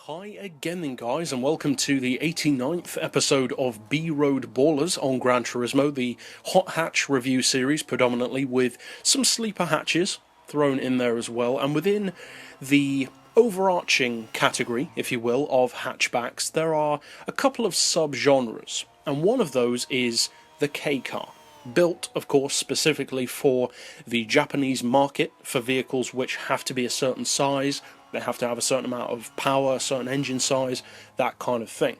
Hi again then guys, and welcome to the 89th episode of B-Road Ballers on Gran Turismo, the hot hatch review series predominantly, with some sleeper hatches thrown in there as well, and within the overarching category, if you will, of hatchbacks, there are a couple of sub-genres, and one of those is the Kei car. Built, of course, specifically for the Japanese market, for vehicles which have to be a certain size. They have to have a certain amount of power, a certain engine size, that kind of thing.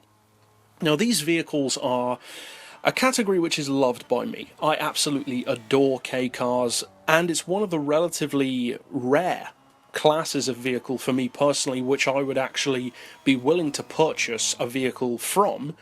Now, these vehicles are a category which is loved by me. I absolutely adore Kei cars, and it's one of the relatively rare classes of vehicle for me personally, which I would actually be willing to purchase a vehicle from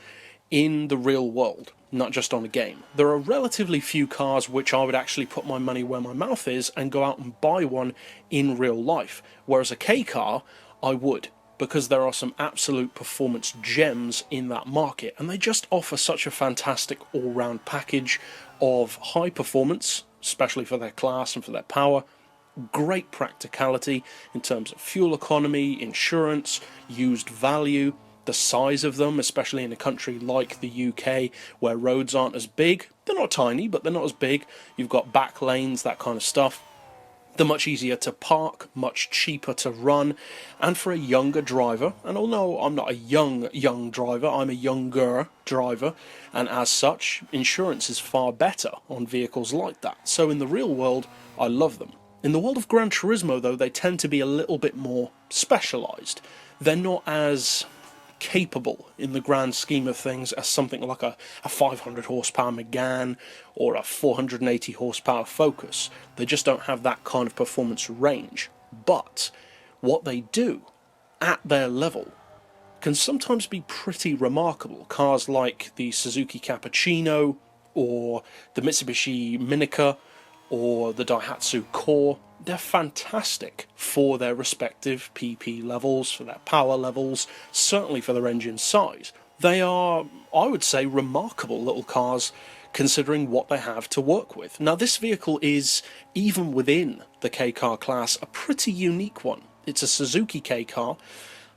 in the real world, not just on a game. There are relatively few cars which I would actually put my money where my mouth is and go out and buy one in real life, whereas a Kei car, I would, because there are some absolute performance gems in that market, and they just offer such a fantastic all-round package of high performance, especially for their class and for their power, great practicality in terms of fuel economy, insurance, used value, the size of them, especially in a country like the UK where roads aren't as big. They're not tiny, but they're not as big. You've got back lanes, that kind of stuff. They're much easier to park, much cheaper to run, and for a younger driver, and although I'm not a young driver, I'm a younger driver, and as such, insurance is far better on vehicles like that. So in the real world, I love them. In the world of Gran Turismo, though, they tend to be a little bit more specialised. They're not as capable in the grand scheme of things as something like a 500 horsepower Megane or a 480 horsepower Focus. They just don't have that kind of performance range. But what they do at their level can sometimes be pretty remarkable. Cars like the Suzuki Cappuccino or the Mitsubishi Minica or the Daihatsu Core, they're fantastic for their respective PP levels, for their power levels, certainly for their engine size. They are, I would say, remarkable little cars considering what they have to work with. Now, this vehicle is, even within the Kei car class, a pretty unique one. It's a Suzuki Kei car,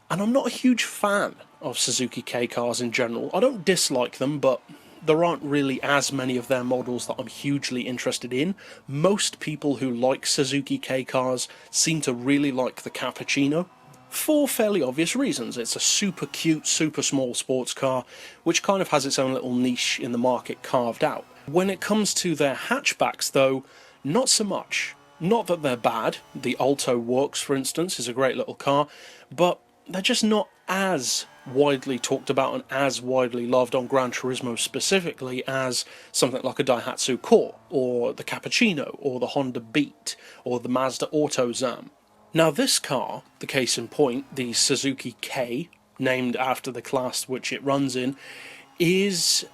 and I'm not a huge fan of Suzuki Kei cars in general. I don't dislike them, but there aren't really as many of their models that I'm hugely interested in. Most people who like Suzuki Kei cars seem to really like the Cappuccino, for fairly obvious reasons. It's a super cute, super small sports car, which kind of has its own little niche in the market carved out. When it comes to their hatchbacks, though, not so much. Not that they're bad. The Alto Works, for instance, is a great little car, but they're just not as widely talked about and as widely loved on Gran Turismo specifically as something like a Daihatsu Core, or the Cappuccino, or the Honda Beat, or the Mazda Autozam. Now this car, the case in point, the Suzuki Kei, named after the class which it runs in, is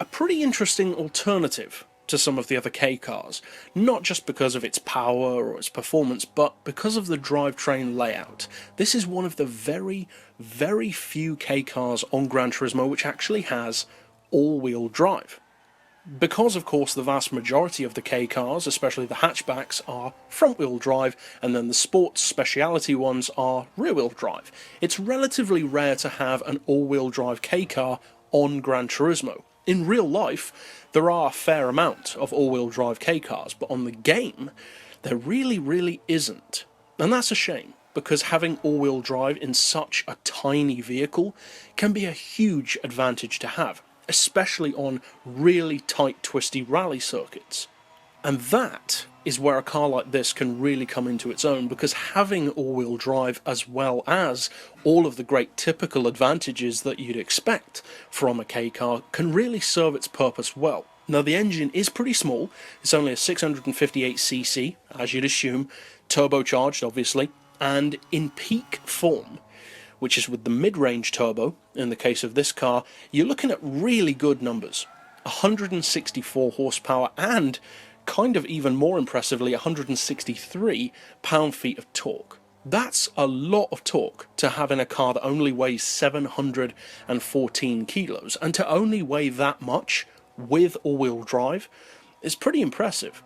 a pretty interesting alternative to some of the other Kei cars, not just because of its power or its performance, but because of the drivetrain layout. This is one of the very, very few Kei cars on Gran Turismo which actually has all-wheel drive. Because, of course, the vast majority of the Kei cars, especially the hatchbacks, are front-wheel drive, and then the sports speciality ones are rear-wheel drive. It's relatively rare to have an all-wheel drive Kei car on Gran Turismo. In real life, there are a fair amount of all-wheel drive Kei cars, but on the game, there really isn't. And that's a shame, because having all-wheel drive in such a tiny vehicle can be a huge advantage to have, especially on really tight, twisty rally circuits. And that is where a car like this can really come into its own, because having all-wheel drive as well as all of the great typical advantages that you'd expect from a Kei car can really serve its purpose well. Now, the engine is pretty small. It's only a 658cc, as you'd assume, turbocharged obviously, and in peak form, which is with the mid-range turbo, in the case of this car, you're looking at really good numbers. 164 horsepower and, kind of even more impressively, 163 pound-feet of torque. That's a lot of torque to have in a car that only weighs 714 kilos, and to only weigh that much with all-wheel drive is pretty impressive.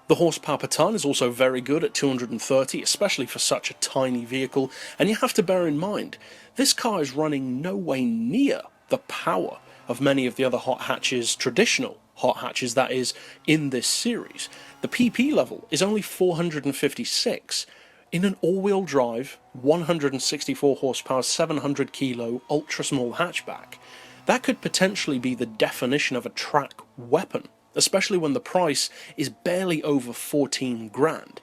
The horsepower per tonne is also very good at 230, especially for such a tiny vehicle, and you have to bear in mind, this car is running no way near the power of many of the other hot hatches, traditional hot hatches that is, in this series. The PP level is only 456 in an all-wheel drive, 164 horsepower, 700 kilo, ultra-small hatchback. That could potentially be the definition of a track weapon, especially when the price is barely over 14 grand.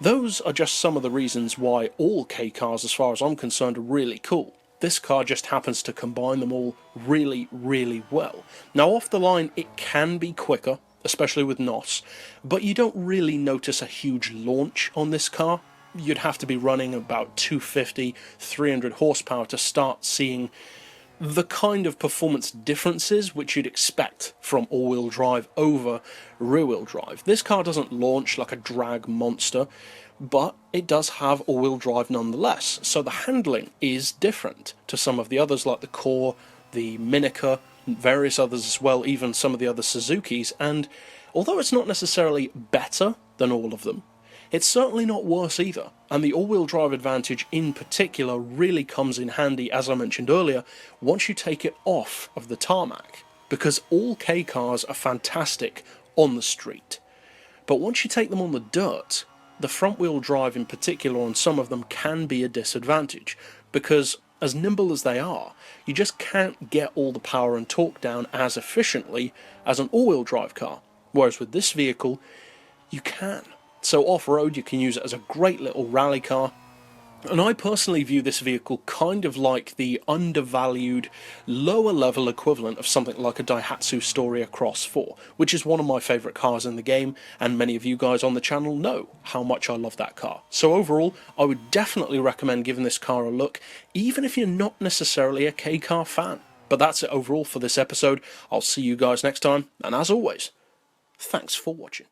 Those are just some of the reasons why all Kei cars, as far as I'm concerned, are really cool. This car just happens to combine them all really, really well. Now, off the line, it can be quicker, especially with NOS, but you don't really notice a huge launch on this car. You'd have to be running about 250, 300 horsepower to start seeing the kind of performance differences which you'd expect from all-wheel drive over rear-wheel drive. This car doesn't launch like a drag monster, but it does have all-wheel drive nonetheless, so the handling is different to some of the others like the Core, the Minica, various others as well, even some of the other Suzukis, and although it's not necessarily better than all of them, it's certainly not worse either, and the all-wheel drive advantage in particular really comes in handy, as I mentioned earlier, once you take it off of the tarmac, because all Kei cars are fantastic on the street. But once you take them on the dirt, the front-wheel drive in particular on some of them can be a disadvantage, because as nimble as they are, you just can't get all the power and torque down as efficiently as an all-wheel drive car, whereas with this vehicle, you can. So off-road you can use it as a great little rally car, and I personally view this vehicle kind of like the undervalued, lower level equivalent of something like a Daihatsu Storia Cross 4, which is one of my favourite cars in the game, and many of you guys on the channel know how much I love that car. So overall, I would definitely recommend giving this car a look, even if you're not necessarily a Kei car fan. But that's it overall for this episode. I'll see you guys next time, and as always, thanks for watching.